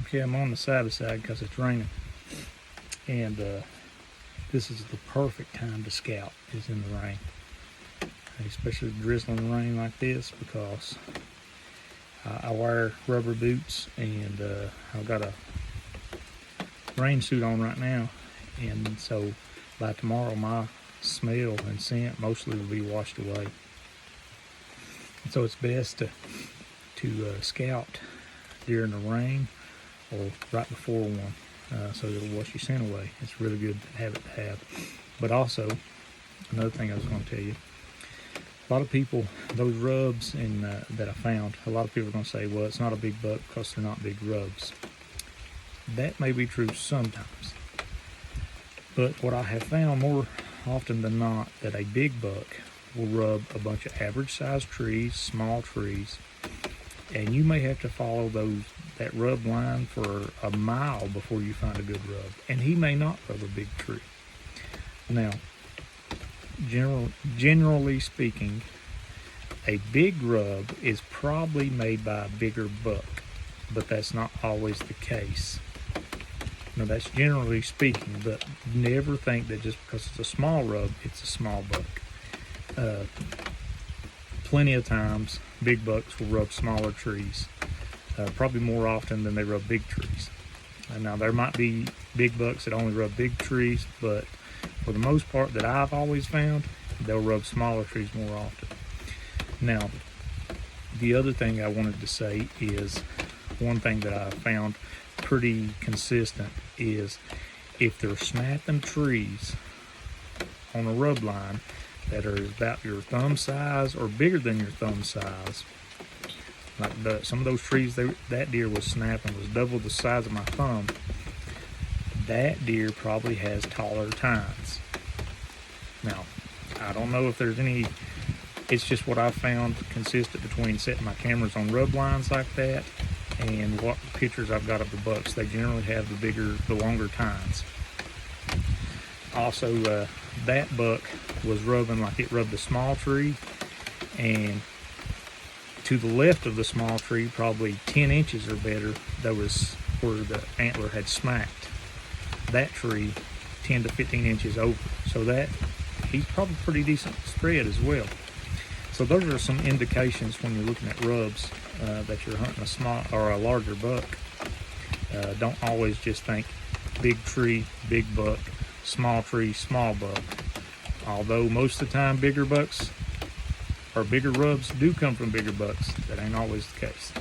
Okay, I'm on the side because it's raining, and this is the perfect time to scout, is in the rain, especially drizzling rain like this, because I wear rubber boots, and I've got a rain suit on right now, and so by tomorrow my smell and scent mostly will be washed away. And so it's best to scout during the rain or right before one, so it'll wash your scent away. It's really good habit to have. But also, another thing I was going to tell you, a lot of people, those rubs that I found, a lot of people are going to say, well, it's not a big buck because they're not big rubs. That may be true sometimes, but what I have found more often than not, that a big buck will rub a bunch of average sized trees, small trees, and you may have to follow that rub line for a mile before you find a good rub, and he may not rub a big tree. Now, generally speaking, a big rub is probably made by a bigger buck, but that's not always the case. Now, that's generally speaking, but never think that just because it's a small rub, it's a small buck. Plenty of times, big bucks will rub smaller trees, probably more often than they rub big trees. Now, there might be big bucks that only rub big trees, but for the most part that I've always found, they'll rub smaller trees more often. Now, the other thing I wanted to say is, one thing that I found pretty consistent is if they're snapping trees on a rub line that are about your thumb size or bigger than your thumb size, like some of those trees that deer was snapping was double the size of my thumb, that deer probably has taller tines. Now, I don't know if there's any, it's just what I've found consistent between setting my cameras on rub lines like that and what pictures I've got of the bucks. They generally have the longer tines. Also, that buck was rubbing like it rubbed a small tree, and to the left of the small tree, probably 10 inches or better, there was where the antler had smacked that tree 10 to 15 inches over. So that he's probably pretty decent spread as well. So those are some indications when you're looking at rubs that you're hunting a small or a larger buck. Don't always just think big tree, big buck, small tree, small buck. Although most of the time bigger bucks or bigger rubs do come from bigger bucks, that ain't always the case.